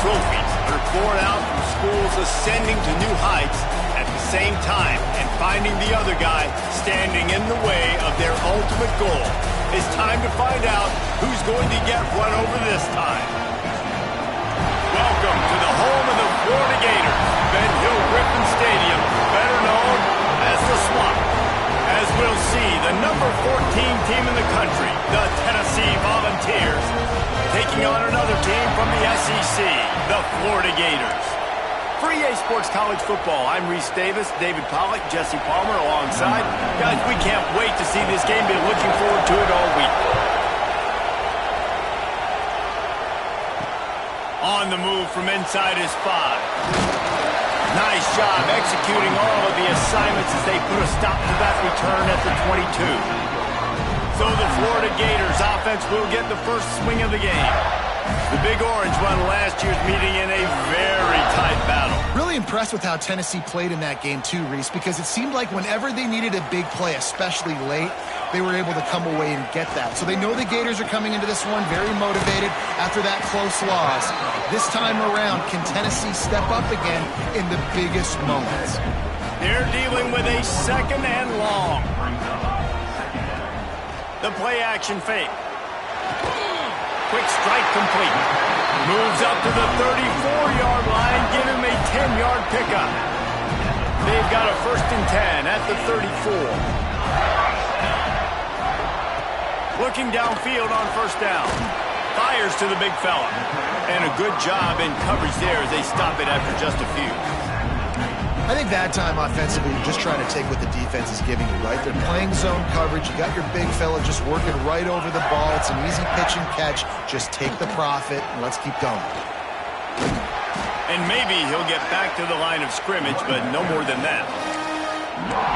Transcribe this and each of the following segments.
trophies are poured out from schools ascending to new heights at the same time and finding the other guy standing in the way of their ultimate goal. It's time to find out who's going to get run over this time. Welcome to the home of the Florida Gators, Ben Hill Griffin Stadium, better known as the Swamp. As we'll see, the number 14 team in the country, the Tennessee Volunteers, taking on another team from the SEC, the Florida Gators. For EA Sports College Football, I'm Reese Davis, David Pollack, Jesse Palmer alongside. Guys, we can't wait to see this game. Been looking forward to it all week. On the move from inside his 5. Nice job executing all of the assignments as they put a stop to that return at the 22. So the Florida Gators offense will get the first swing of the game. The Big Orange won last year's meeting in a very tight battle. Really impressed with how Tennessee played in that game too, Reese, because it seemed like whenever they needed a big play, especially late, they were able to come away and get that. So they know the Gators are coming into this one very motivated after that close loss. This time around, can Tennessee step up again in the biggest moments? They're dealing with a second and long. The play action fake. Quick strike complete. Moves up to the 34-yard line. Give him a 10-yard pickup. They've got a 1st and 10 at the 34. Looking downfield on 1st down. Fires to the big fella. And a good job in coverage there as they stop it after just a few. I think that time offensively, you're just trying to take what the defense is giving you, right? They're playing zone coverage. You got your big fella just working right over the ball. It's an easy pitch and catch. Just take the profit and let's keep going. And maybe he'll get back to the line of scrimmage, but no more than that.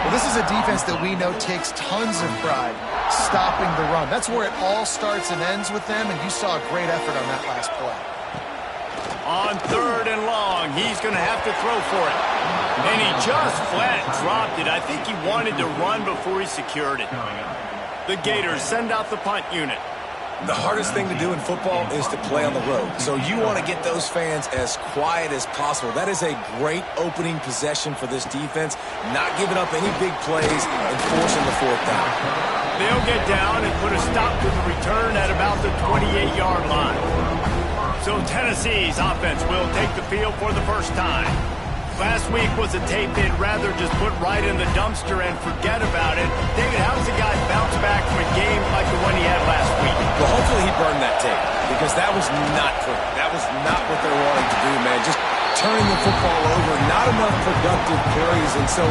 Well, this is a defense that we know takes tons of pride stopping the run. That's where it all starts and ends with them, and you saw a great effort on that last play. On 3rd and long, he's going to have to throw for it. And he just flat dropped it. I think he wanted to run before he secured it. The Gators send out the punt unit. The hardest thing to do in football is to play on the road. So you want to get those fans as quiet as possible. That is a great opening possession for this defense, not giving up any big plays and forcing the 4th down. They'll get down and put a stop to the return at about the 28-yard line. So Tennessee's offense will take the field for the first time. Last week was a tape they'd rather just put right in the dumpster and forget about it. David, how does a guy bounce back from a game like the one he had last week? Well, hopefully he burned that tape because that was not pretty. That was not what they're wanting to do, man. Just turning the football over, not enough productive carries. And so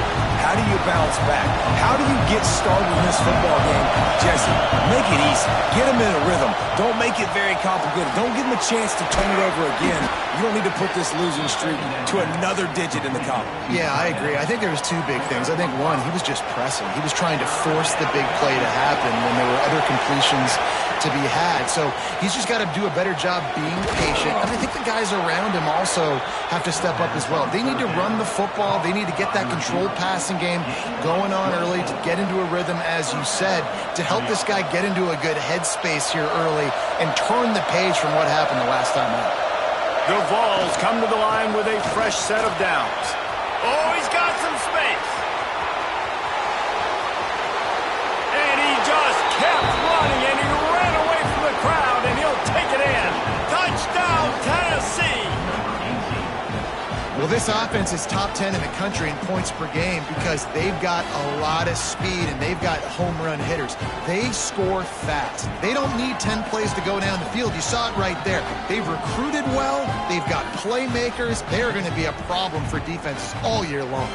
how do you bounce back? How do you get started in this football game? Jesse, make it easy. Get them in a rhythm. Don't make it very complicated. Don't give them a chance to turn it over again. You don't need to put this losing streak to another digit in the column. Yeah, I agree. I think there was 2 big things. I think, one, he was just pressing. He was trying to force the big play to happen when there were other completions to be had. So he's just got to do a better job being patient. And I think the guys around him also have to step up as well. They need to run the football. They need to get that controlled passing game going on early to get into a rhythm, as you said, to help this guy get into a good headspace here early and turn the page from what happened the last time out. The Vols come to the line with a fresh set of downs. Oh, he's got some space. And he just kept running, and he ran away from the crowd, and he'll take it in. Touchdown, Tennessee! Well, this offense is top 10 in the country in points per game because they've got a lot of speed and they've got home run hitters. They score fast. They don't need 10 plays to go down the field. You saw it right there. They've recruited well. They've got playmakers. They're going to be a problem for defenses all year long.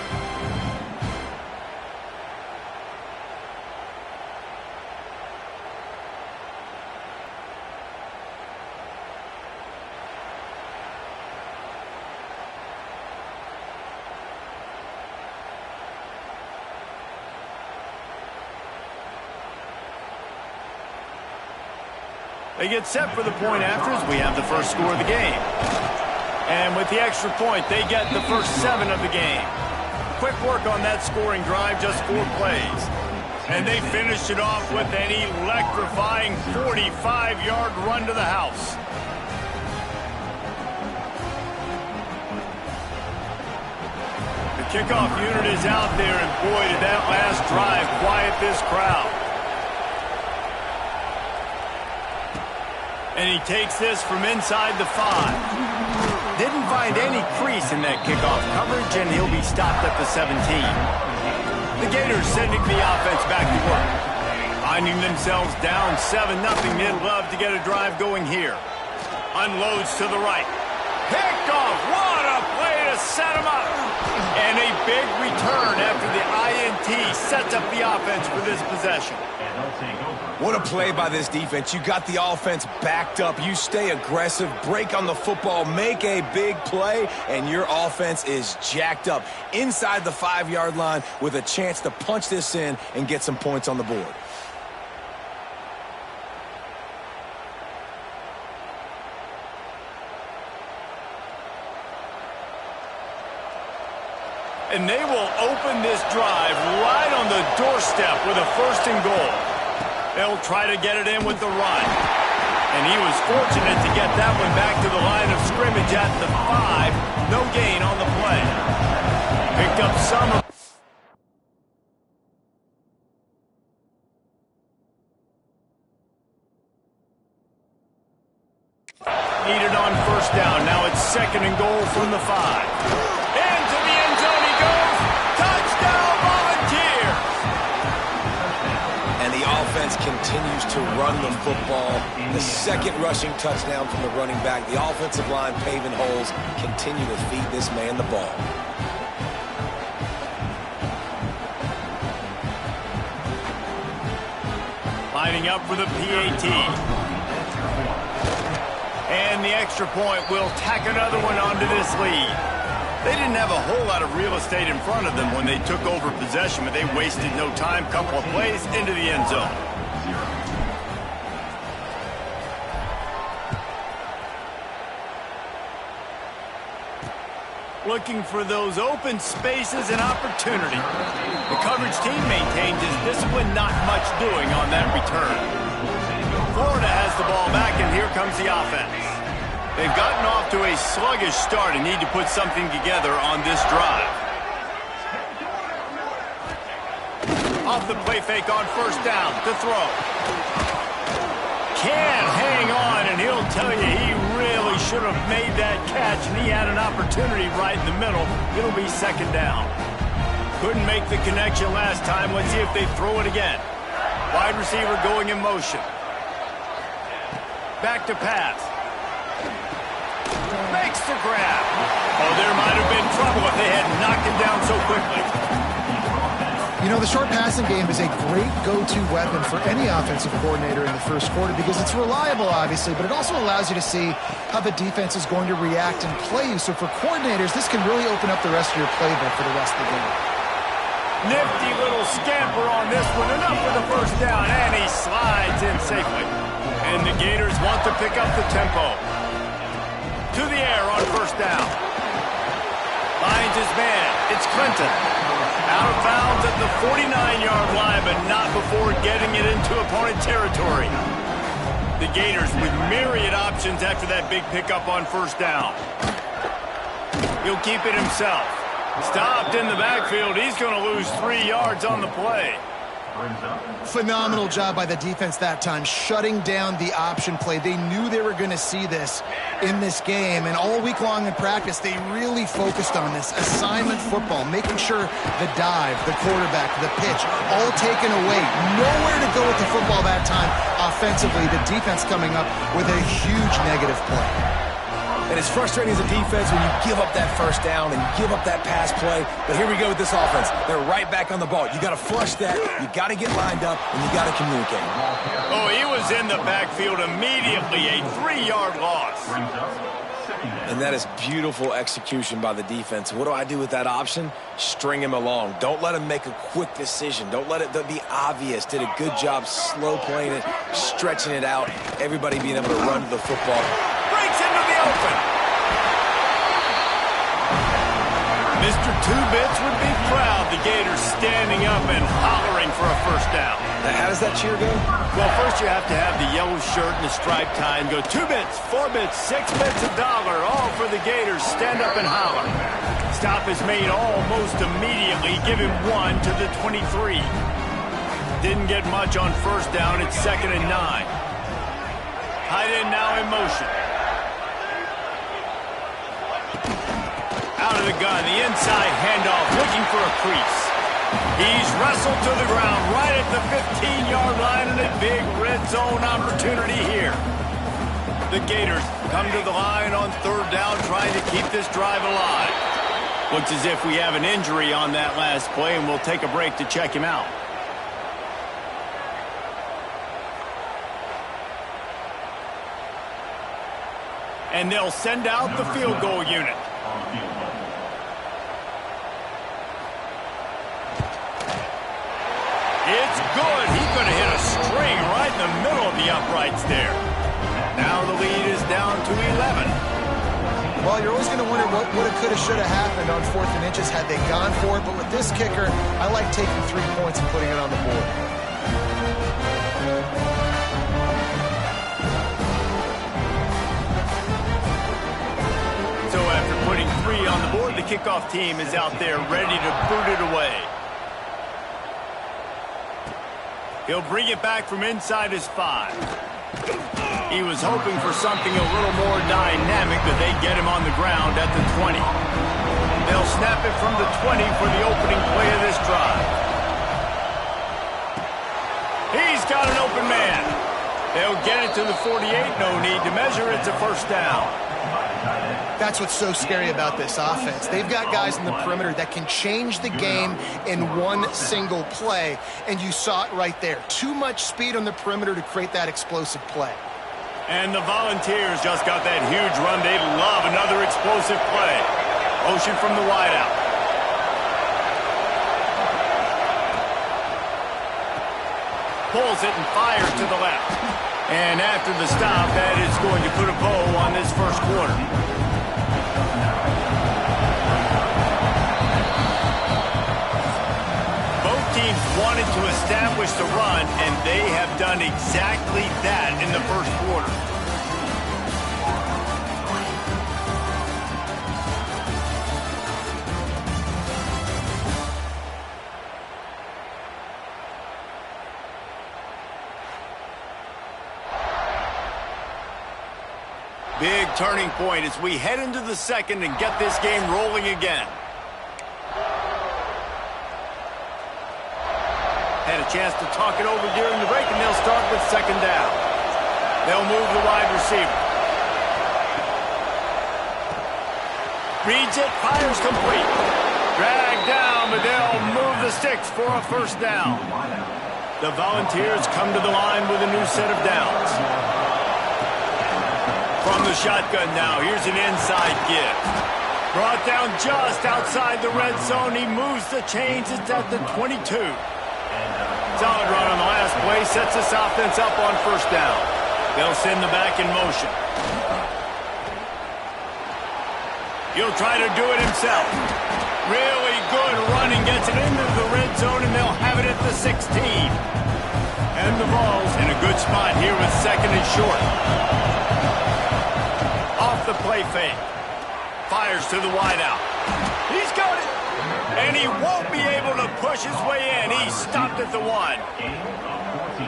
They get set for the point afters. We have the first score of the game. And with the extra point, they get the first 7 of the game. Quick work on that scoring drive, just 4 plays. And they finished it off with an electrifying 45-yard run to the house. Kickoff unit is out there, and boy, did that last drive quiet this crowd. And he takes this from inside the 5. Didn't find any crease in that kickoff coverage, and he'll be stopped at the 17. The Gators sending the offense back to work. Finding themselves down 7-0, they'd love to get a drive going here. Unloads to the right. Picked off. What a play to set him up. And a big return after the INT sets up the offense for this possession. What a play by this defense. You got the offense backed up. You stay aggressive, break on the football, make a big play, and your offense is jacked up inside the 5-yard line with a chance to punch this in and get some points on the board. And they will open this drive right on the doorstep with a 1st and goal. They'll try to get it in with the run. And he was fortunate to get that one back to the line of scrimmage at the 5. No gain on the play. Picked up some of... Needed on 1st down. Now it's 2nd and goal from the 5. Into the end zone he goes. Touchdown, Volunteers! And the offense continues to run the football. The 2nd rushing touchdown from the running back. The offensive line paving holes. Continue to feed this man the ball. Lining up for the PAT. And the extra point will tack another one onto this lead. They didn't have a whole lot of real estate in front of them when they took over possession, but they wasted no time. Couple of plays into the end zone. Looking for those open spaces and opportunity. The coverage team maintains his discipline, not much doing on that return. Florida has the ball back, and here comes the offense. They've gotten off to a sluggish start and need to put something together on this drive. Off the play fake on 1st down to throw. Can't hang on, and he'll tell you he really should have made that catch, and he had an opportunity right in the middle. It'll be 2nd down. Couldn't make the connection last time. Let's see if they throw it again. Wide receiver going in motion. Back to pass. Makes the grab. Oh, there might have been trouble if they had knocked him down so quickly. You know, the short passing game is a great go-to weapon for any offensive coordinator in the 1st quarter because it's reliable, obviously, but it also allows you to see how the defense is going to react and play you. So for coordinators, this can really open up the rest of your playbook for the rest of the game. Nifty little scamper on this one. Enough for the 1st down, and he slides in safely. And the Gators want to pick up the tempo. To the air on 1st down. Finds his man. It's Clinton. Out of bounds at the 49-yard line, but not before getting it into opponent territory. The Gators with myriad options after that big pickup on 1st down. He'll keep it himself. Stopped in the backfield. He's going to lose 3 yards on the play. Phenomenal job by the defense that time, shutting down the option play. They knew they were going to see this in this game, and all week long in practice, they really focused on this assignment football, making sure the dive, the quarterback, the pitch, all taken away. Nowhere to go with the football that time offensively. The defense coming up with a huge negative play. And it's frustrating as a defense when you give up that 1st down and you give up that pass play. But here we go with this offense. They're right back on the ball. You got to flush that. You got to get lined up, and you got to communicate. Oh, he was in the backfield immediately. A 3-yard loss. And that is beautiful execution by the defense. What do I do with that option? String him along. Don't let him make a quick decision. Don't let it be obvious. Did a good job slow playing it, stretching it out. Everybody being able to run to the football. Breaks into the open. Mr. Two Bits would be proud. The Gators standing up and hollering for a 1st down. Now, how does that cheer go? Well, first you have to have the yellow shirt and the striped tie and go 2 bits, 4 bits, 6 bits, $1, all for the Gators. Stand up and holler. stop is made almost immediately. Give him 1 to the 23. Didn't get much on first down. It's 2nd and 9. Tight end now in motion. Out of the gun, the inside handoff, looking for a crease. He's wrestled to the ground right at the 15-yard line, and a big red zone opportunity here. The Gators come to the line on 3rd down, trying to keep this drive alive. Looks as if we have an injury on that last play, and we'll take a break to check him out. And they'll send out the field goal unit. It's good. He's going to hit a string right in the middle of the uprights there. Now the lead is down to 11. Well, you're always going to wonder what woulda, coulda, shoulda happened on 4th and inches had they gone for it. But with this kicker, I like taking 3 points and putting it on the board. So after putting 3 on the board, the kickoff team is out there ready to boot it away. He'll bring it back from inside his 5. He was hoping for something a little more dynamic, but they get him on the ground at the 20. They'll snap it from the 20 for the opening play of this drive. He's got an open man. They'll get it to the 48. No need to measure. It's a first down. That's what's so scary about this offense. They've got guys in the perimeter that can change the game in one single play, and you saw it right there. Too much speed on the perimeter to create that explosive play. And the Volunteers just got that huge run. They love another explosive play. Motion from the wideout. Pulls it and fires to the left. And after the stop, that is going to put a bow on this first quarter. Both teams wanted to establish the run, and they have done exactly that in the first quarter. Big turning point as we head into the second and get this game rolling again. Had a chance to talk it over during the break, and they'll start with 2nd down. They'll move the wide receiver. Reads it, fires complete. Dragged down, but they'll move the sticks for a first down. The Volunteers come to the line with a new set of downs. From the shotgun now, here's an inside give. Brought down just outside the red zone. He moves the chains. It's at the 22. Solid run on the last play. Sets this offense up on first down. They'll send the back in motion. He'll try to do it himself. Really good running. Gets it into the red zone, and they'll have it at the 16. And the Vols in a good spot here with 2nd and short. Off the play fake. Fires to the wideout. He's got it. And he won't be able to push his way in. He's stopped at the 1.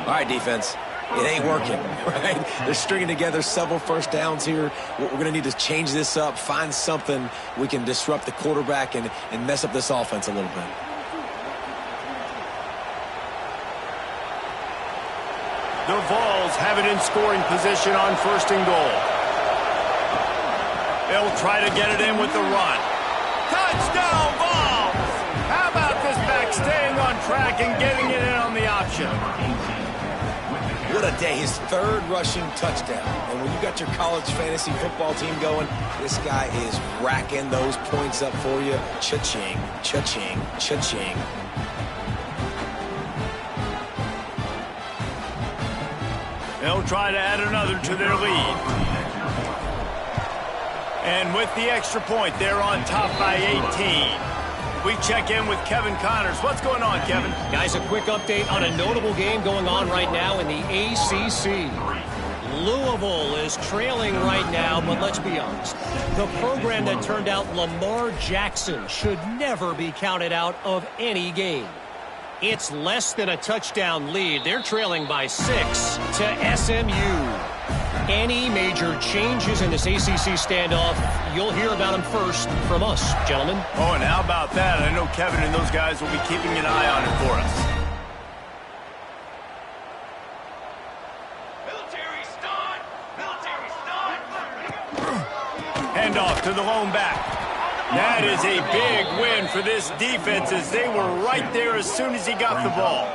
All right, defense. It ain't working, right? They're stringing together several first downs here. We're going to need to change this up, find something we can disrupt the quarterback and mess up this offense a little bit. The Vols have it in scoring position on 1st and goal. They'll try to get it in with the run. Touchdown, Vols! How about this back staying on track and getting it in on the option? What a day. His 3rd rushing touchdown. And when you got your college fantasy football team going, this guy is racking those points up for you. Cha-ching, cha-ching, cha-ching. They'll try to add another to their lead. And with the extra point, they're on top by 18. We check in with Kevin Connors. What's going on, Kevin? Guys, a quick update on a notable game going on right now in the ACC. Louisville is trailing right now, but let's be honest. The program that turned out Lamar Jackson should never be counted out of any game. It's less than a touchdown lead. They're trailing by 6 to SMU. Any major changes in this ACC standoff, you'll hear about them first from us, gentlemen. Oh, and how about that? I know Kevin and those guys will be keeping an eye on it for us. Handoff to the lone back. That is a big win for this defense as they were right there as soon as he got the ball.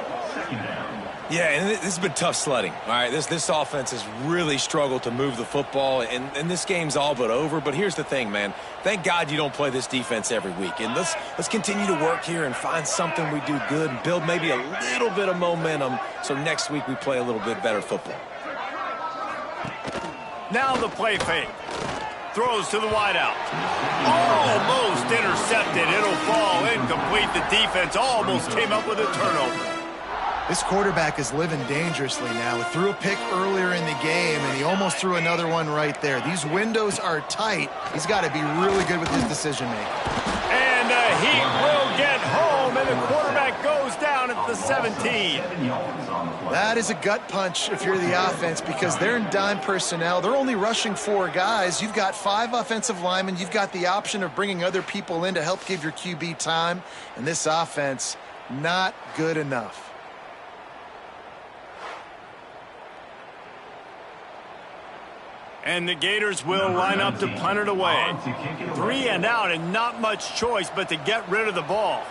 Yeah, and this has been tough sledding. All right, this offense has really struggled to move the football, and this game's all but over. But here's the thing, man. Thank God you don't play this defense every week. And let's continue to work here and find something we do good and build maybe a little bit of momentum so next week we play a little bit better football. Now the play fake. Throws to the wideout. Almost intercepted. It'll fall incomplete. The defense almost came up with a turnover. This quarterback is living dangerously now. He threw a pick earlier in the game, and he almost threw another one right there. These windows are tight. He's got to be really good with his decision-making. And he will get home, and the quarterback goes down at the 17. That is a gut punch if you're the offense because they're in dime personnel. They're only rushing 4 guys. You've got 5 offensive linemen. You've got the option of bringing other people in to help give your QB time. And this offense, not good enough. And the Gators will line up to punt it away. 3 and out and not much choice but to get rid of the ball.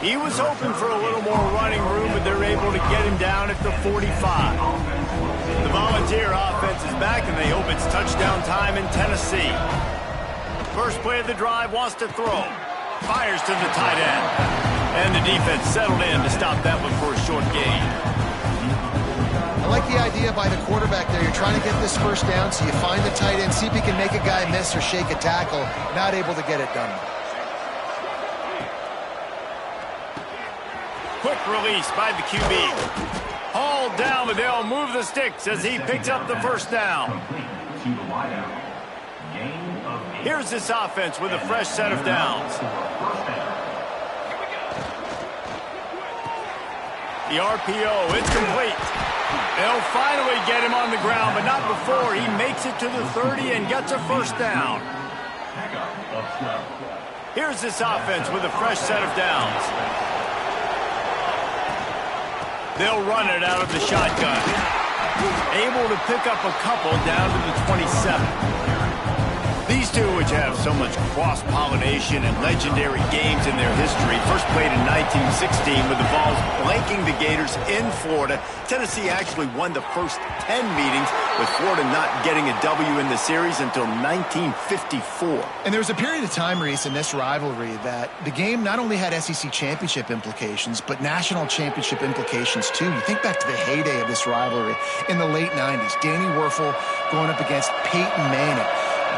He was hoping for a little more running room, but they're able to get him down at the 45. The Volunteer offense is back, and they hope it's touchdown time in Tennessee. First play of the drive, wants to throw. Fires to the tight end. And the defense settled in to stop that one for a short gain. I like the idea by the quarterback there. You're trying to get this first down, so you find the tight end, see if he can make a guy miss or shake a tackle. Not able to get it done. Quick release by the QB. Hauled down, but they'll move the sticks as he picks up the first down. Here's this offense with a fresh set of downs. The RPO, it's complete. They'll finally get him on the ground, but not before he makes it to the 30 and gets a first down. Here's this offense with a fresh set of downs. They'll run it out of the shotgun. Able to pick up a couple down to the 27. These two, which have so much cross-pollination and legendary games in their history, first played in 1916 with the Vols blanking the Gators in Florida. Tennessee actually won the first 10 meetings, with Florida not getting a W in the series until 1954. And there was a period of time, Reese, in this rivalry that the game not only had SEC championship implications, but national championship implications too. You think back to the heyday of this rivalry in the late 90s. Danny Werfel going up against Peyton Manning.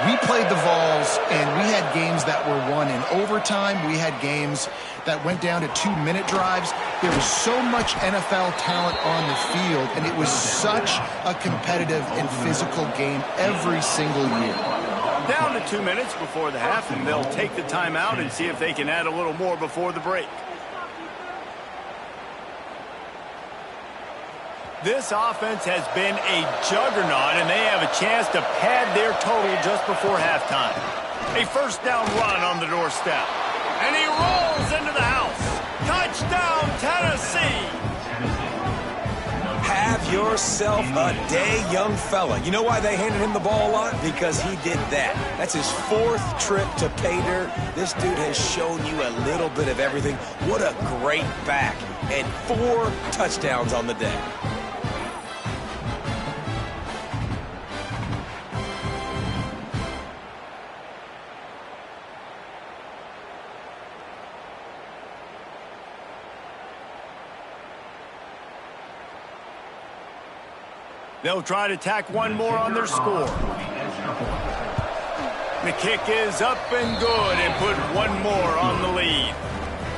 We played the Vols, and we had games that were won in overtime. We had games that went down to 2-minute drives. There was so much NFL talent on the field, and it was such a competitive and physical game every single year. Down to 2 minutes before the half, and they'll take the timeout and see if they can add a little more before the break. This offense has been a juggernaut, and they have a chance to pad their total just before halftime. A first down run on the doorstep. And he rolls into the house. Touchdown, Tennessee! Have yourself a day, young fella. You know why they handed him the ball a lot? Because he did that. That's his 4th trip to pay dirt. This dude has shown you a little bit of everything. What a great back. And 4 touchdowns on the day. They'll try to tack one more on their score. The kick is up and good and put one more on the lead.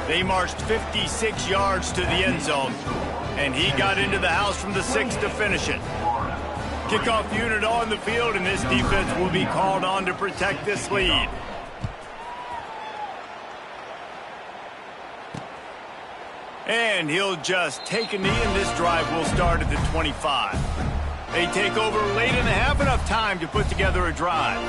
They marched 56 yards to the end zone, and he got into the house from the 6 to finish it. Kickoff unit on the field, and this defense will be called on to protect this lead. And he'll just take a knee, and this drive will start at the 25. They take over late in the half, enough time to put together a drive.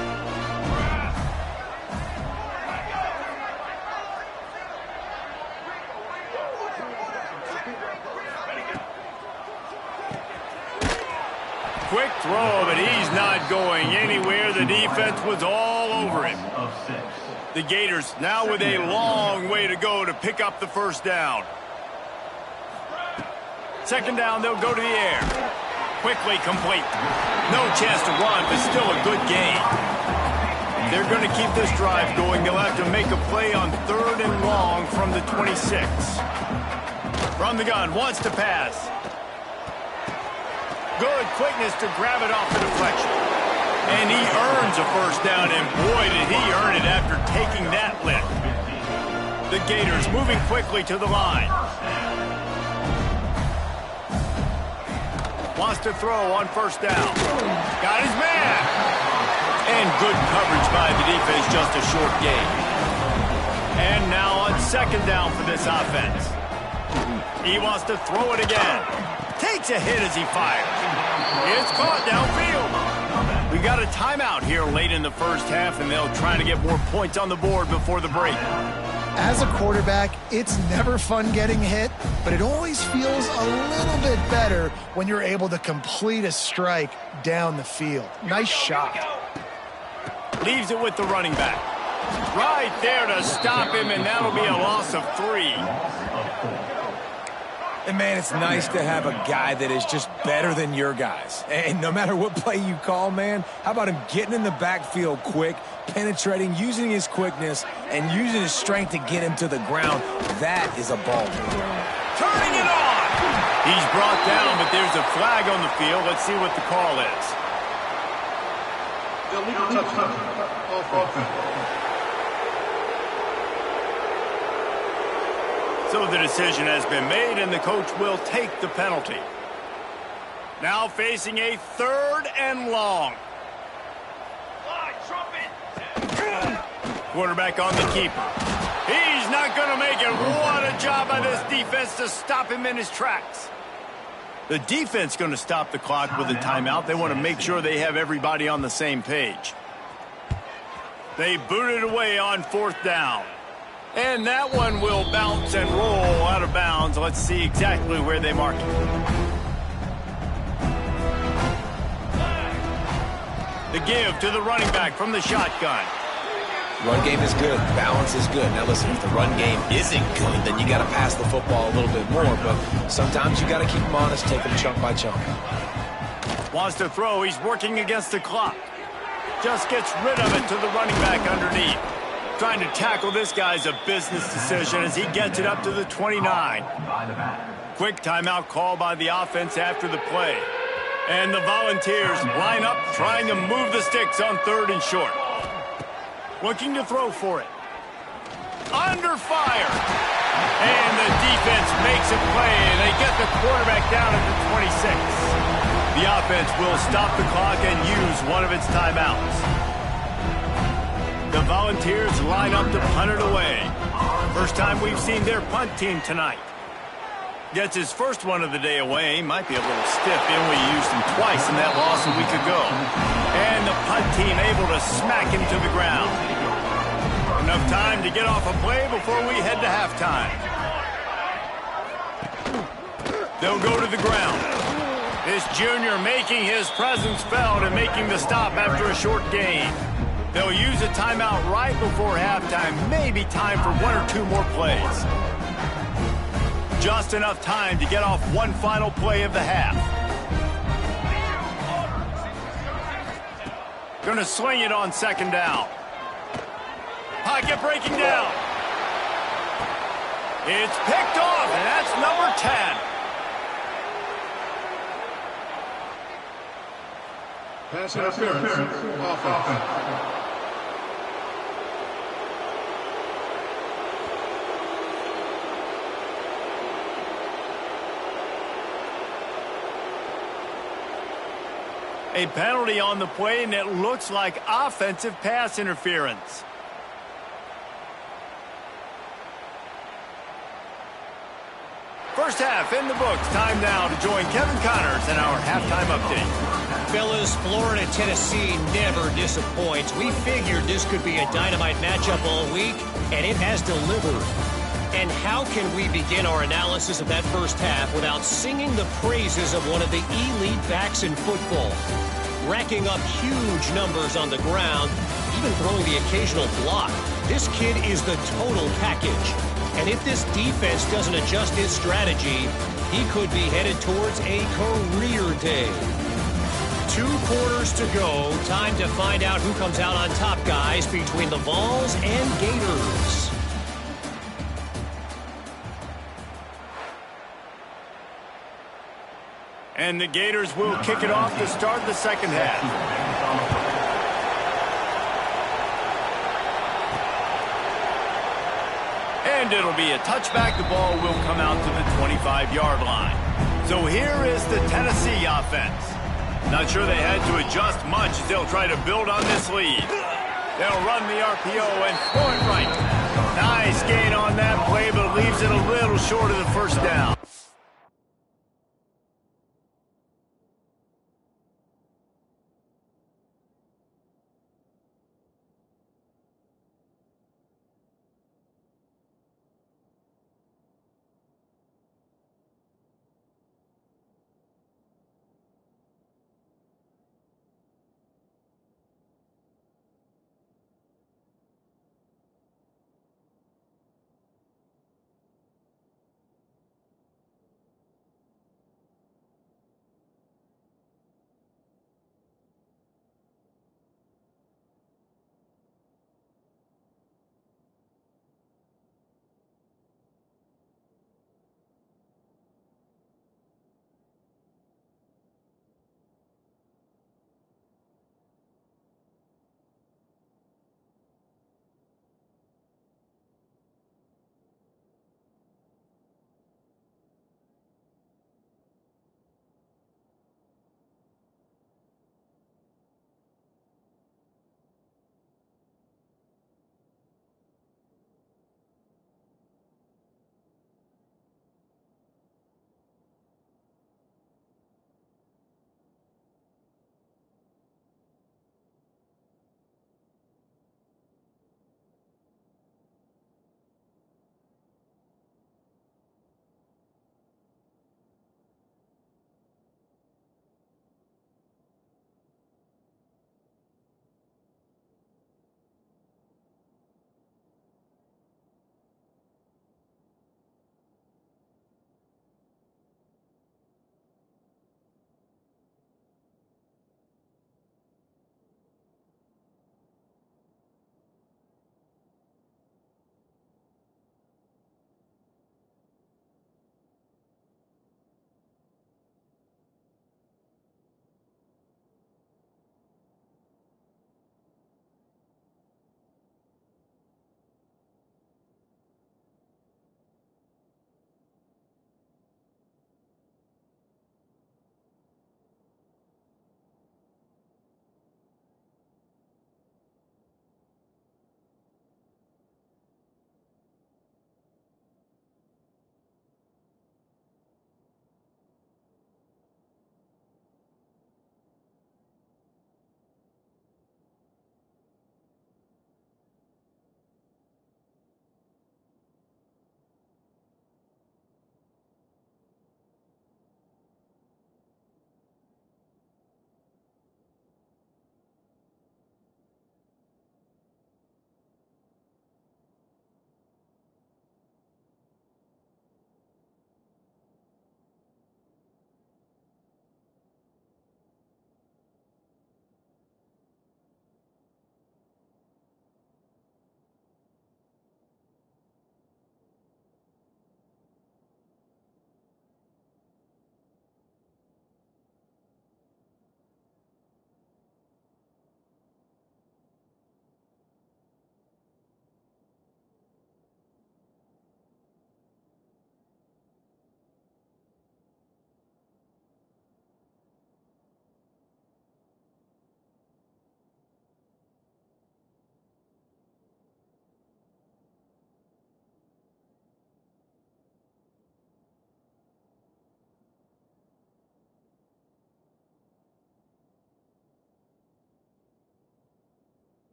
Quick throw, but he's not going anywhere. The defense was all over him. The Gators now with a long way to go to pick up the first down. Second down, they'll go to the air. Quickly complete. No chance to run, but still a good gain. They're going to keep this drive going. They'll have to make a play on 3rd and long from the 26. From the gun, wants to pass. Good quickness to grab it off the deflection. And he earns a first down, and boy, did he earn it after taking that lick. The Gators moving quickly to the line. Wants to throw on first down. Got his man. And good coverage by the defense, just a short gain. And now on second down for this offense. He wants to throw it again. Takes a hit as he fires. It's caught downfield. We got a timeout here late in the first half, and they'll try to get more points on the board before the break. As a quarterback, it's never fun getting hit, but it always feels a little bit better when you're able to complete a strike down the field. Nice shot. Leaves it with the running back. Right there to stop him, and that'll be a loss of 3. And, man, it's nice to have a guy that is just better than your guys. And no matter what play you call, man, how about him getting in the backfield quick, penetrating, using his quickness, and using his strength to get him to the ground? That is a ball. Turning it on! He's brought down, but there's a flag on the field. Let's see what the call is. So the decision has been made, and the coach will take the penalty. Now facing a 3rd and long. Quarterback on the keeper. He's not going to make it. What a job by this defense to stop him in his tracks. The defense going to stop the clock with a timeout. They want to make sure they have everybody on the same page. They boot it away on 4th down. And that one will bounce and roll out of bounds. Let's see exactly where they mark it. The give to the running back from the shotgun. Run game is good. Balance is good. Now, listen, if the run game isn't good, then you got to pass the football a little bit more. But sometimes you got to keep them honest, take them chunk by chunk. Wants to throw. He's working against the clock. Just gets rid of it to the running back underneath. Trying to tackle this guy's a business decision as he gets it up to the 29. Quick timeout call by the offense after the play. And the Volunteers line up trying to move the sticks on 3rd and short. Looking to throw for it. Under fire. And the defense makes a play, and they get the quarterback down at the 26. The offense will stop the clock and use one of its timeouts. The Volunteers line up to punt it away. First time we've seen their punt team tonight. Gets his first one of the day away. Might be a little stiff. He only used him twice in that loss a week ago. And the punt team able to smack him to the ground. Enough time to get off a play before we head to halftime. They'll go to the ground. This junior making his presence felt and making the stop after a short gain. They'll use a timeout right before halftime. Maybe time for 1 or 2 more plays. Just enough time to get off one final play of the half. Going to swing it on 2nd down. Pocket breaking down. It's picked off, and that's number 10. Pass interference. Offense. A penalty on the play, and it looks like offensive pass interference. First half in the books. Time now to join Kevin Connors in our halftime update. Fellas, Florida-Tennessee never disappoints. We figured this could be a dynamite matchup all week, and it has delivered. And how can we begin our analysis of that first half without singing the praises of one of the elite backs in football? Racking up huge numbers on the ground, even throwing the occasional block. This kid is the total package. And if this defense doesn't adjust its strategy, he could be headed towards a career day. 2 quarters to go. Time to find out who comes out on top, guys, between the Vols and Gators. And the Gators will kick it off to start the second half. And it'll be a touchback. The ball will come out to the 25-yard line. So here is the Tennessee offense. Not sure they had to adjust much as they'll try to build on this lead. They'll run the RPO and throw it right. Nice gain on that play, but it leaves it a little short of the first down.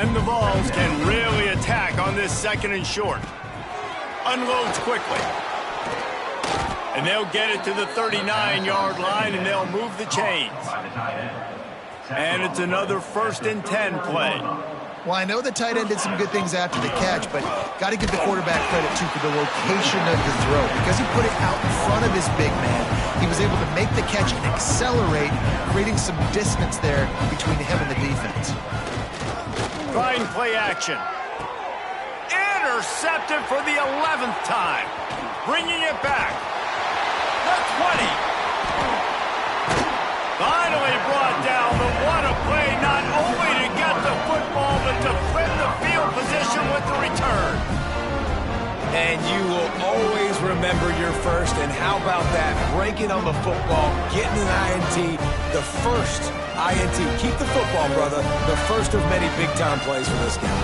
And the Vols can really attack on this 2nd and short. Unloads quickly. And they'll get it to the 39-yard line, and they'll move the chains. And it's another 1st and 10 play. Well, I know the tight end did some good things after the catch, but got to give the quarterback credit, too, for the location of the throw. Because he put it out in front of his big man, he was able to make the catch and accelerate, creating some distance there between him and the defense. Trying play action. Intercepted for the 11th time. Bringing it back. The 20. Finally brought down, but what a play, not only to get the football, but to flip the field position with the return. And you will always remember your first, and how about that? Breaking on the football, getting an INT, the first INT. Keep the football, brother. The first of many big-time plays for this guy.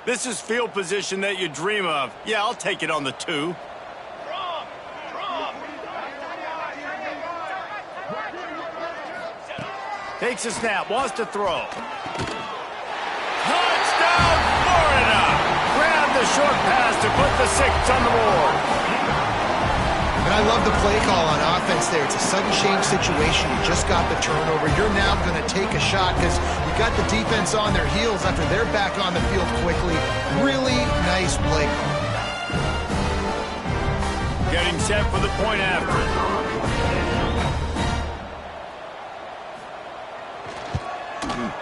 This is field position that you dream of. Yeah, I'll take it on the 2. Takes a snap, wants to throw. Touchdown, Florida! Grab the short pass to put the 6 on the board. And I love the play call on offense there. It's a sudden change situation. You just got the turnover. You're now going to take a shot because you got the defense on their heels after they're back on the field quickly. Really nice play call. Getting set for the point after.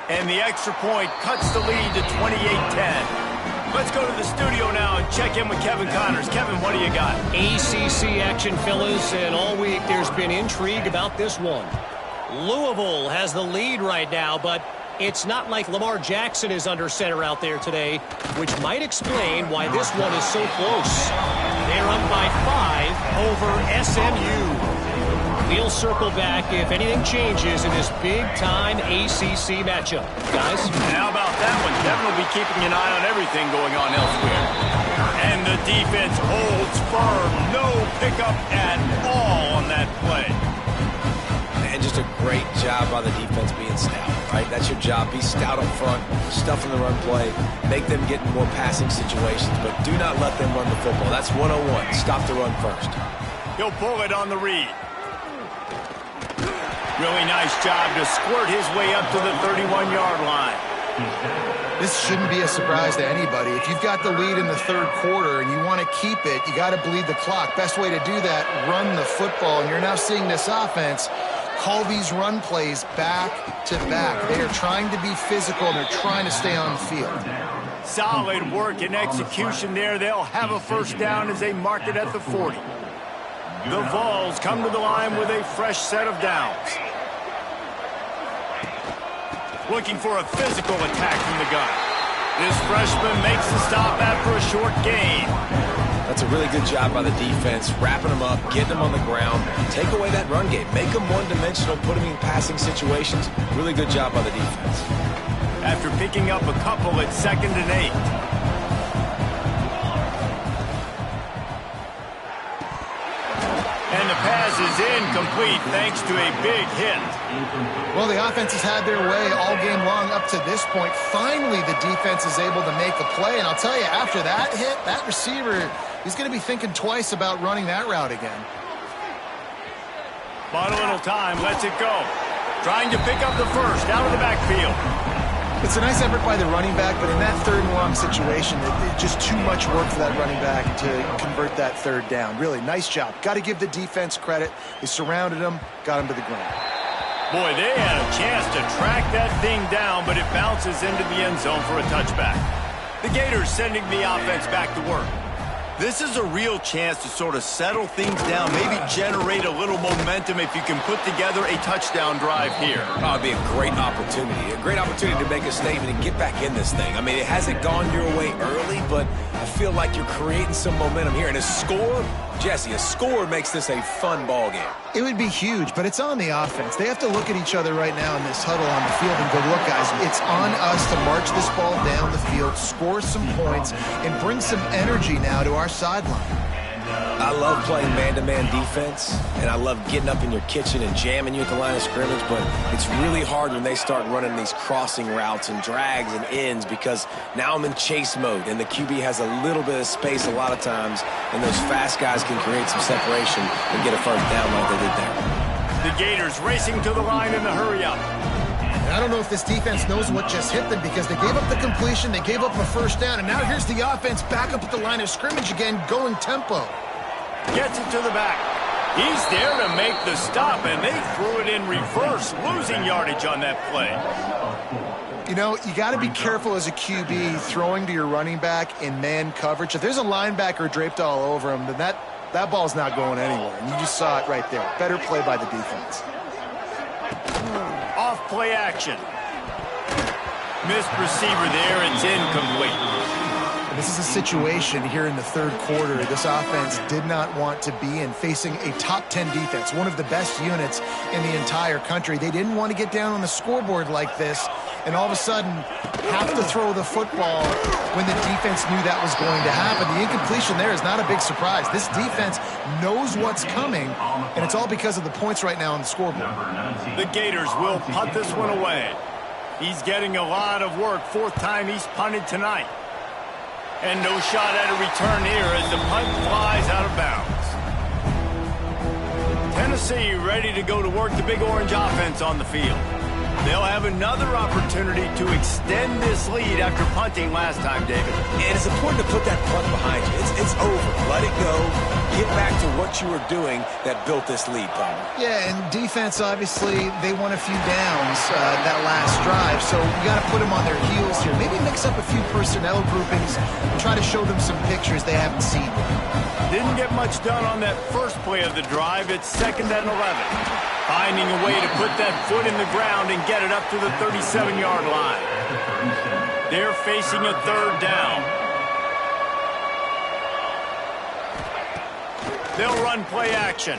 And the extra point cuts the lead to 28-10. Let's go to the studio now and check in with Kevin Connors. Kevin, what do you got? ACC action, fellas, and all week there's been intrigue about this one. Louisville has the lead right now, but it's not like Lamar Jackson is under center out there today, which might explain why this one is so close. They're up by 5 over SMU. We'll circle back if anything changes in this big-time ACC matchup. Guys? How about that one? Kevin will be keeping an eye on everything going on elsewhere. And the defense holds firm. No pickup at all on that play. And just a great job by the defense being stout, right? That's your job. Be stout up front, stuff in the run play, make them get in more passing situations, but do not let them run the football. That's 101. Stop the run first. He'll pull it on the read. Really nice job to squirt his way up to the 31-yard line. This shouldn't be a surprise to anybody. If you've got the lead in the 3rd quarter and you want to keep it, you got to bleed the clock. Best way to do that, run the football. And you're now seeing this offense call these run plays back to back. They are trying to be physical, and they're trying to stay on the field. Solid work and execution there. They'll have a 1st down as they mark it at the 40. The Vols come to the line with a fresh set of downs. Looking for a physical attack from the gun. This freshman makes the stop after a short gain. That's a really good job by the defense, wrapping them up, getting them on the ground. Take away that run game. Make them one-dimensional, put them in passing situations. Really good job by the defense. After picking up a couple at 2nd and 8. And the pass is incomplete thanks to a big hit. Well, the offense has had their way all game long up to this point. Finally, the defense is able to make a play. And I'll tell you, after that hit, that receiver, he's going to be thinking twice about running that route again. Bought a little time, lets it go. Trying to pick up the 1st out of the backfield. It's a nice effort by the running back, but in that 3rd and long situation, it's just too much work for that running back to convert that 3rd down. Really, nice job. Got to give the defense credit. They surrounded him, got him to the ground. Boy, they had a chance to track that thing down, but it bounces into the end zone for a touchback. The Gators sending the offense back to work. This is a real chance to sort of settle things down, maybe generate a little momentum if you can put together a touchdown drive here. Oh, it'd be a great opportunity to make a statement and get back in this thing. I mean, it hasn't gone your way early, but I feel like you're creating some momentum here. And a score, Jesse, a score makes this a fun ball game. It would be huge, but it's on the offense. They have to look at each other right now in this huddle on the field and go, look, guys, it's on us to march this ball down the field, score some points, and bring some energy now to our sideline. I love playing man-to-man defense, and I love getting up in your kitchen and jamming you at the line of scrimmage, but it's really hard when they start running these crossing routes and drags and ends because now I'm in chase mode, and the QB has a little bit of space a lot of times, and those fast guys can create some separation and get a first down like they did there. The Gators racing to the line in the hurry-up. And I don't know if this defense knows what just hit them because they gave up the completion, they gave up a first down, and now here's the offense back up at the line of scrimmage again, going tempo. Gets it to the back. He's there to make the stop, and they threw it in reverse, losing yardage on that play. You know, you got to be careful as a QB throwing to your running back in man coverage. If there's a linebacker draped all over him, then that ball's not going anywhere. And you just saw it right there. Better play by the defense. Off play action. Missed receiver there. It's incomplete. This is a situation here in the third quarter this offense did not want to be in, facing a top 10 defense, one of the best units in the entire country. They didn't want to get down on the scoreboard like this and all of a sudden have to throw the football when the defense knew that was going to happen. The incompletion there is not a big surprise. This defense knows what's coming, and it's all because of the points right now on the scoreboard. The Gators will punt this one away. He's getting a lot of work. Fourth time he's punted tonight. And no shot at a return here as the punt flies out of bounds. Tennessee ready to go to work the Big Orange offense on the field. They'll have another opportunity to extend this lead after punting last time, David. And it's important to put that punt behind you. It's over. Let it go. Get back to what you were doing that built this lead, Palmer. Yeah, and defense, obviously, they won a few downs that last drive, so you got to put them on their heels here. Maybe mix up a few personnel groupings and try to show them some pictures they haven't seen. Didn't get much done on that first play of the drive. It's 2nd and 11. Finding a way to put that foot in the ground and get it up to the 37-yard line. They're facing a third down. They'll run play action.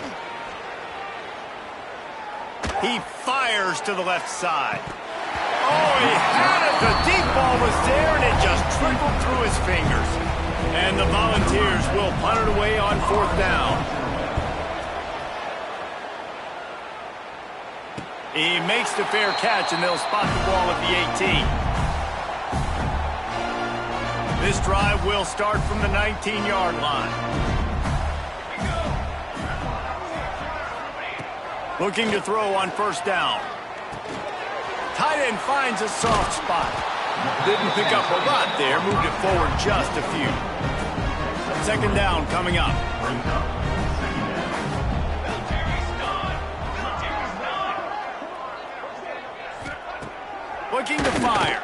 He fires to the left side. Oh, he had it. The deep ball was there, and it just trickled through his fingers. And the Volunteers will punt it away on 4th down. He makes the fair catch, and they'll spot the ball at the 18. This drive will start from the 19-yard line. Looking to throw on 1st down. Tight end finds a soft spot. Didn't pick up a lot there. Moved it forward just a few. 2nd down coming up. Looking to fire.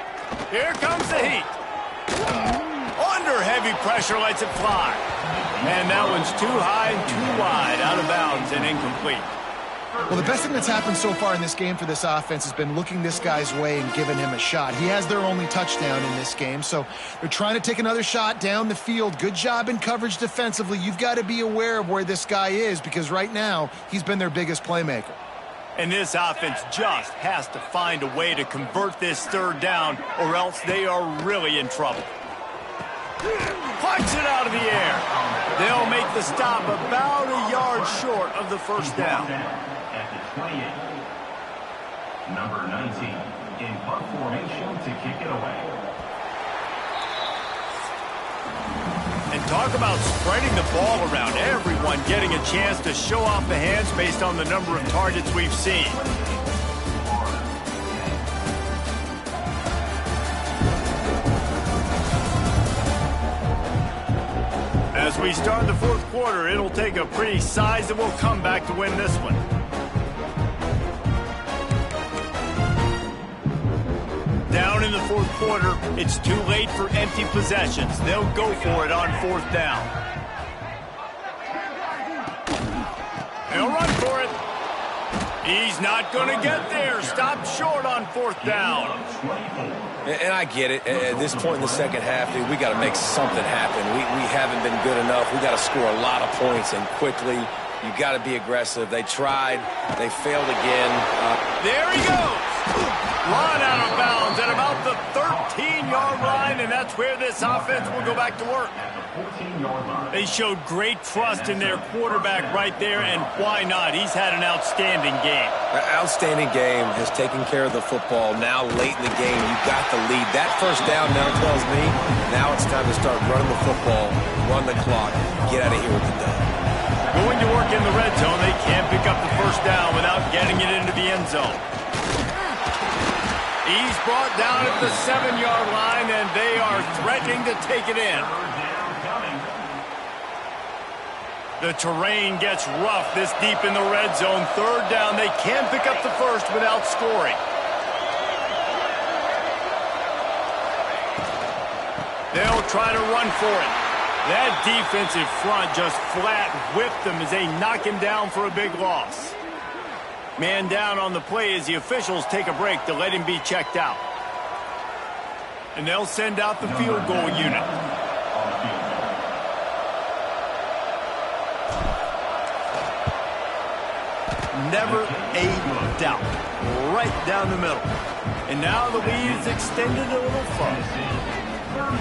Here comes the heat. Under heavy pressure, lets it fly. And that one's too high, too wide, out of bounds and incomplete. Well, the best thing that's happened so far in this game for this offense has been looking this guy's way and giving him a shot. He has their only touchdown in this game, so they're trying to take another shot down the field. Good job in coverage defensively. You've got to be aware of where this guy is because right now he's been their biggest playmaker. And this offense just has to find a way to convert this third down or else they are really in trouble. Punch it out of the air. They'll make the stop about a yard short of the first down. At the 28. Number 19 in punt formation to kick it away. And talk about spreading the ball around. Everyone getting a chance to show off the hands based on the number of targets we've seen. As we start the fourth quarter, it'll take a pretty sizable comeback to win this one. Down in the fourth quarter, it's too late for empty possessions. They'll go for it on 4th down. They'll run for it. He's not going to get there. Stopped short on 4th down. And I get it. At this point in the second half, dude, we got to make something happen. We haven't been good enough. We got to score a lot of points and quickly. You got to be aggressive. They tried. They failed again. There he goes. Run out of bounds at about the 13-yard line, and that's where this offense will go back to work. 14-yard line. They showed great trust in their quarterback right there, and why not? He's had an outstanding game. An outstanding game, has taken care of the football. Now late in the game, you got the lead. That first down now tells me now it's time to start running the football, run the clock, get out of here with the dub. Going to work in the red zone, they can't pick up the first down without getting it into the end zone. He's brought down at the 7-yard line, and they are threatening to take it in. The terrain gets rough this deep in the red zone. Third down, they can't pick up the first without scoring. They'll try to run for it. That defensive front just flat whipped them as they knock him down for a big loss. Man down on the play as the officials take a break to let him be checked out. And they'll send out the field goal unit. Never a doubt. Right down the middle. And now the lead is extended a little further.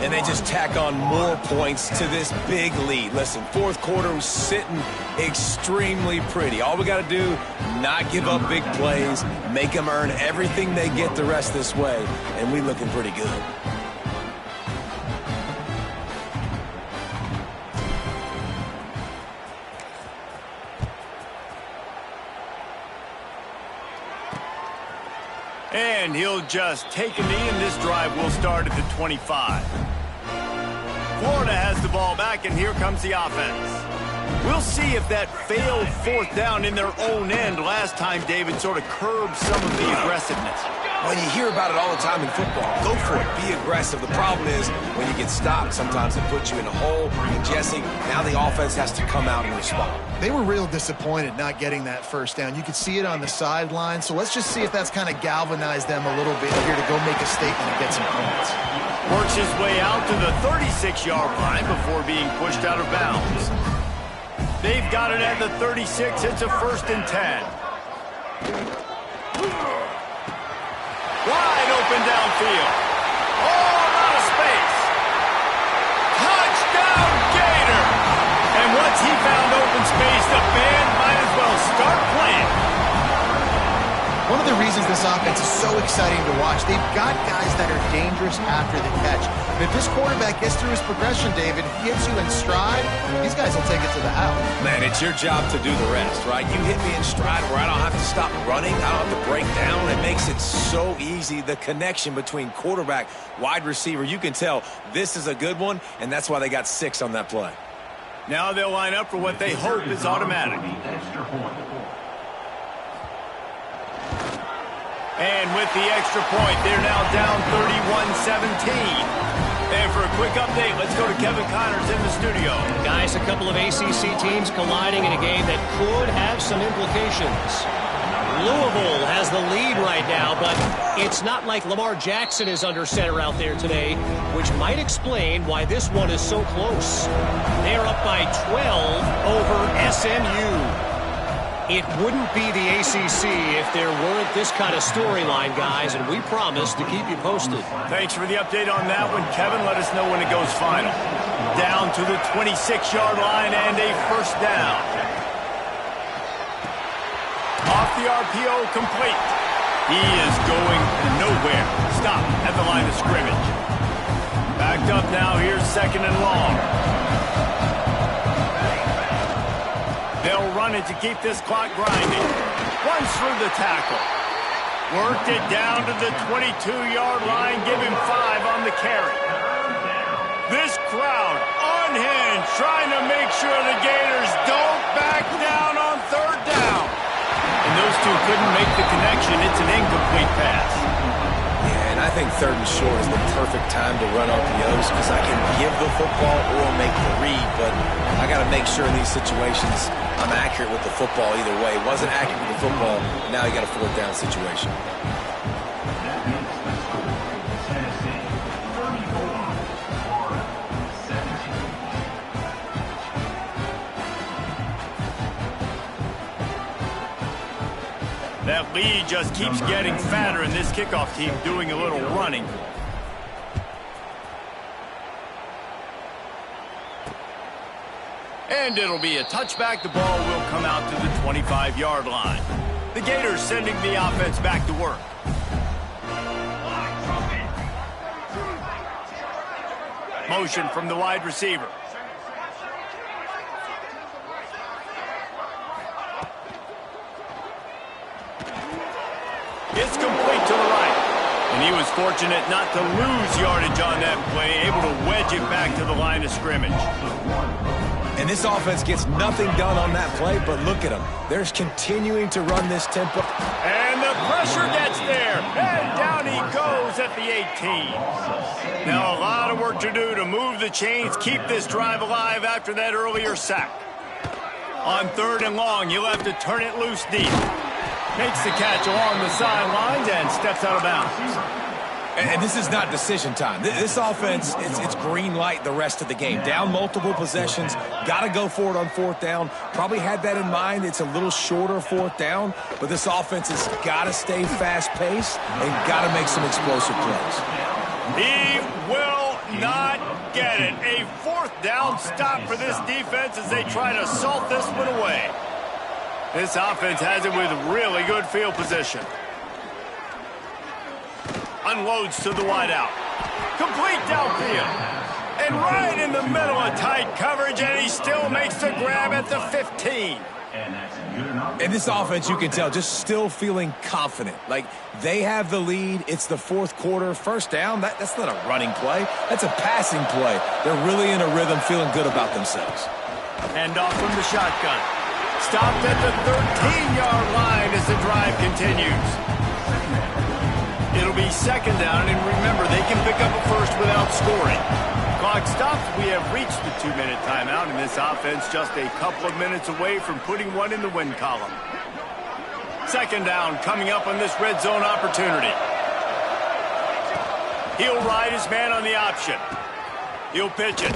And they just tack on more points to this big lead. Listen, fourth quarter was sitting extremely pretty. All we got to do, not give up big plays, make them earn everything they get the rest this way, and we looking pretty good. And he'll just take a knee, and this drive will start at the 25. Florida has the ball back, and here comes the offense. We'll see if that failed fourth down in their own end last time, David, sort of curbed some of the aggressiveness. Well, you hear about it all the time in football. Go for it. Be aggressive. The problem is when you get stopped, sometimes it puts you in a hole. And, Jesse, now the offense has to come out and respond. They were real disappointed not getting that first down. You could see it on the sideline. So let's just see if that's kind of galvanized them a little bit here to go make a statement and get some points. Works his way out to the 36-yard line before being pushed out of bounds. They've got it at the 36. It's a 1st and 10. Wide open downfield. Oh, out of space. Touchdown, Gator. And once he found open space, the band might as well start playing. One of the reasons this offense is so exciting to watch, they've got guys that are dangerous after the catch. But if this quarterback gets through his progression, David, gets you in stride, these guys will take it to the house. Man, it's your job to do the rest, right? You hit me in stride where I don't have to stop running. I don't have to break down. It makes it so easy. The connection between quarterback, wide receiver, you can tell this is a good one, and that's why they got 6 on that play. Now they'll line up for what they hope is automatic. And with the extra point, they're now down 31-17. And for a quick update, let's go to Kevin Connors in the studio. Guys, a couple of ACC teams colliding in a game that could have some implications. Louisville has the lead right now, but it's not like Lamar Jackson is under center out there today, which might explain why this one is so close. They're up by 12 over SMU. It wouldn't be the ACC if there weren't this kind of storyline, guys, and we promise to keep you posted. Thanks for the update on that one, Kevin. Let us know when it goes final. Down to the 26-yard line and a 1st down. Off the RPO, complete. He is going nowhere. Stop at the line of scrimmage. Backed up now. Here's 2nd and long. They'll run it to keep this clock grinding. Runs through the tackle. Worked it down to the 22-yard line. Give him 5 on the carry. This crowd unhinged, trying to make sure the Gators don't back down on 3rd down. And those two couldn't make the connection. It's an incomplete pass. Yeah, and I think 3rd and short is the perfect time to run RPOs because I can give the football or make the read, but I got to make sure in these situations I'm accurate with the football either way. Wasn't accurate with the football, now you got a 4th down situation. That lead just keeps getting fatter, and this kickoff team doing a little running. And it'll be a touchback. The ball will come out to the 25-yard line. The Gators sending the offense back to work. Motion from the wide receiver. It's complete to the right. And he was fortunate not to lose yardage on that play, able to wedge it back to the line of scrimmage. And this offense gets nothing done on that play, but look at them. They're continuing to run this tempo. And the pressure gets there. And down he goes at the 18. Now a lot of work to do to move the chains, keep this drive alive after that earlier sack. On 3rd and long, you'll have to turn it loose deep. Makes the catch along the sidelines and steps out of bounds. And this is not decision time. This offense, it's green light the rest of the game. Down multiple possessions, got to go for it on 4th down. Probably had that in mind. It's a little shorter 4th down, but this offense has got to stay fast-paced and got to make some explosive plays. He will not get it. A 4th down stop for this defense as they try to salt this one away. This offense has it with really good field position. Unloads to the wideout. Complete downfield. And right in the middle of tight coverage, and he still makes the grab at the 15. And this offense, you can tell, just still feeling confident. Like, they have the lead. It's the 4th quarter. 1st down, that's not a running play. That's a passing play. They're really in a rhythm, feeling good about themselves. Hand off from the shotgun. Stopped at the 13-yard line as the drive continues. It'll be 2nd down, and remember, they can pick up a first without scoring. Clock stops. We have reached the 2-minute timeout, and this offense just a couple of minutes away from putting one in the win column. 2nd down coming up on this red zone opportunity. He'll ride his man on the option. He'll pitch it.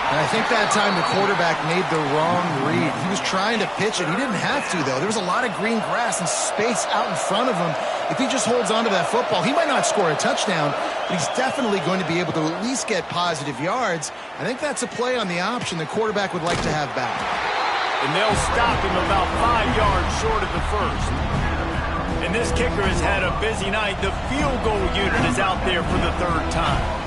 And I think that time the quarterback made the wrong read. He was trying to pitch it. He didn't have to, though. There was a lot of green grass and space out in front of him. If he just holds on to that football, he might not score a touchdown, but he's definitely going to be able to at least get positive yards. I think that's a play on the option the quarterback would like to have back. And they'll stop him about 5 yards short of the first. And this kicker has had a busy night. The field goal unit is out there for the 3rd time.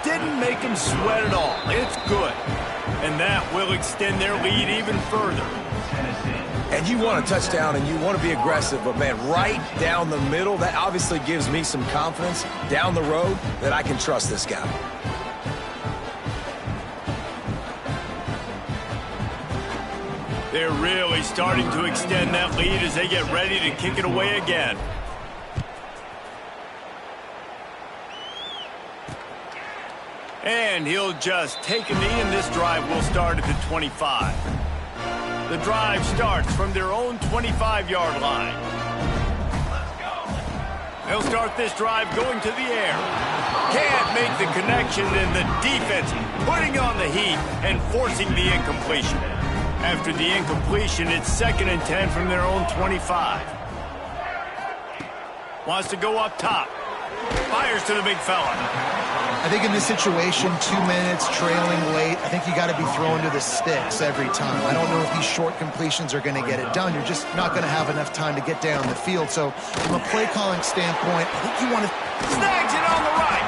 Didn't make him sweat at all. It's good. And that will extend their lead even further. And you want a touchdown and you want to be aggressive, but, man, right down the middle, that obviously gives me some confidence down the road that I can trust this guy. They're really starting to extend that lead as they get ready to kick it away again. And he'll just take a knee, and this drive will start at the 25. The drive starts from their own 25-yard line. They'll start this drive going to the air. Can't make the connection, and the defense putting on the heat and forcing the incompletion. After the incompletion, it's 2nd and 10 from their own 25. Wants to go up top. Fires to the big fella. I think in this situation, 2 minutes, trailing late, I think you got to be throwing to the sticks every time. I don't know if these short completions are going to get it done. You're just not going to have enough time to get down the field. So from a play-calling standpoint, I think you want to... Snags it on the right.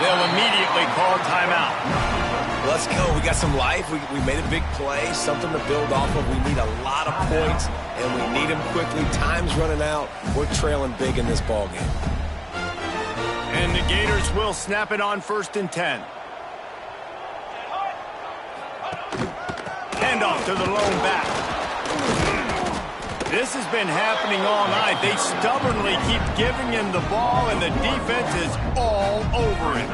They'll immediately call timeout. Let's go. We got some life. We made a big play, something to build off of. We need a lot of points, and we need them quickly. Time's running out. We're trailing big in this ballgame. And the Gators will snap it on 1st and 10. Handoff to the lone back. This has been happening all night. They stubbornly keep giving him the ball, and the defense is all over it.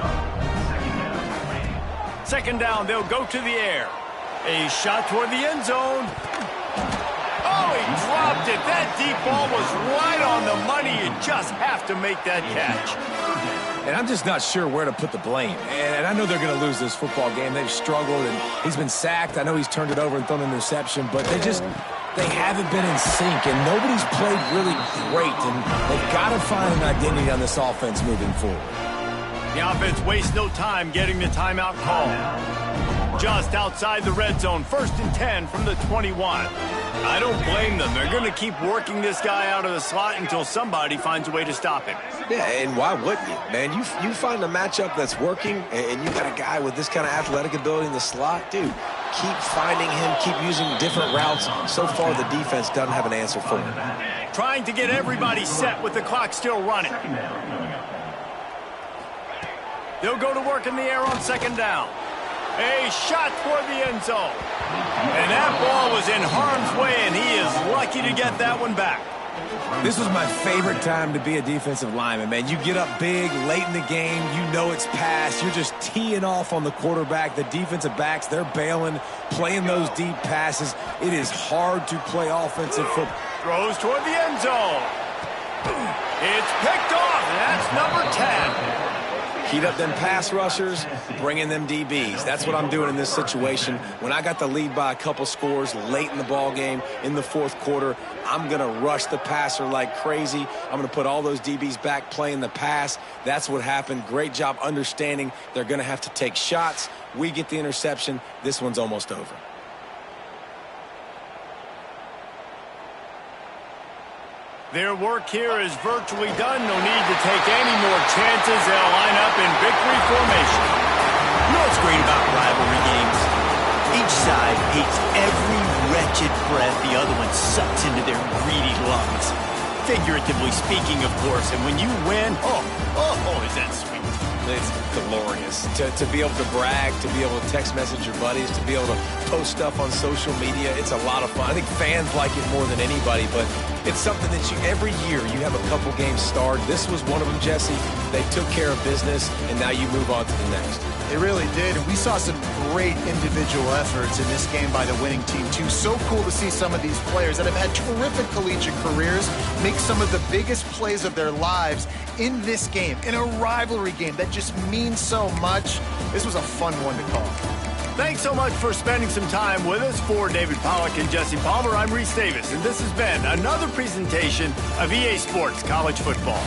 2nd down, they'll go to the air. A shot toward the end zone. Oh, he dropped it. That deep ball was right on the money. You just have to make that catch. And I'm just not sure where to put the blame. And I know they're going to lose this football game. They've struggled, and he's been sacked. I know he's turned it over and thrown an interception, but they haven't been in sync, and nobody's played really great. And they've got to find an identity on this offense moving forward. The offense wastes no time getting the timeout call. Just outside the red zone, 1st and 10 from the 21. I don't blame them. They're going to keep working this guy out of the slot until somebody finds a way to stop him. Yeah, and why wouldn't you, man? You find a matchup that's working, and you got a guy with this kind of athletic ability in the slot, dude. Keep finding him, keep using different routes. So far, the defense doesn't have an answer for him. Trying to get everybody set with the clock still running. They'll go to work in the air on 2nd down. A shot toward the end zone. And that ball was in harm's way, and he is lucky to get that one back. This was my favorite time to be a defensive lineman, man. You get up big, late in the game, you know it's past. You're just teeing off on the quarterback. The defensive backs, they're bailing, playing those deep passes. It is hard to play offensive football. Throws toward the end zone. It's picked off, and that's number 10. Heat up them pass rushers, bring in them DBs. That's what I'm doing in this situation. When I got the lead by a couple scores late in the ball game, in the 4th quarter, I'm going to rush the passer like crazy. I'm going to put all those DBs back playing the pass. That's what happened. Great job understanding they're going to have to take shots. We get the interception. This one's almost over. Their work here is virtually done. No need to take any more chances. They'll line up in victory formation. You know what's great about rivalry games? Each side hates every wretched breath the other one sucks into their greedy lungs. Figuratively speaking, of course. And when you win, oh, is that sweet. It's glorious to be able to brag, to be able to text message your buddies, to be able to post stuff on social media. It's a lot of fun. I think fans like it more than anybody, but it's something that every year you have a couple games starred. This was one of them, Jesse. They took care of business, and now you move on to the next. They really did, and we saw some great individual efforts in this game by the winning team, too. So cool to see some of these players that have had terrific collegiate careers make some of the biggest plays of their lives in this game, in a rivalry game that just means so much. This was a fun one to call. Thanks so much for spending some time with us. For David Pollack and Jesse Palmer, I'm Reese Davis, and this has been another presentation of EA Sports College Football.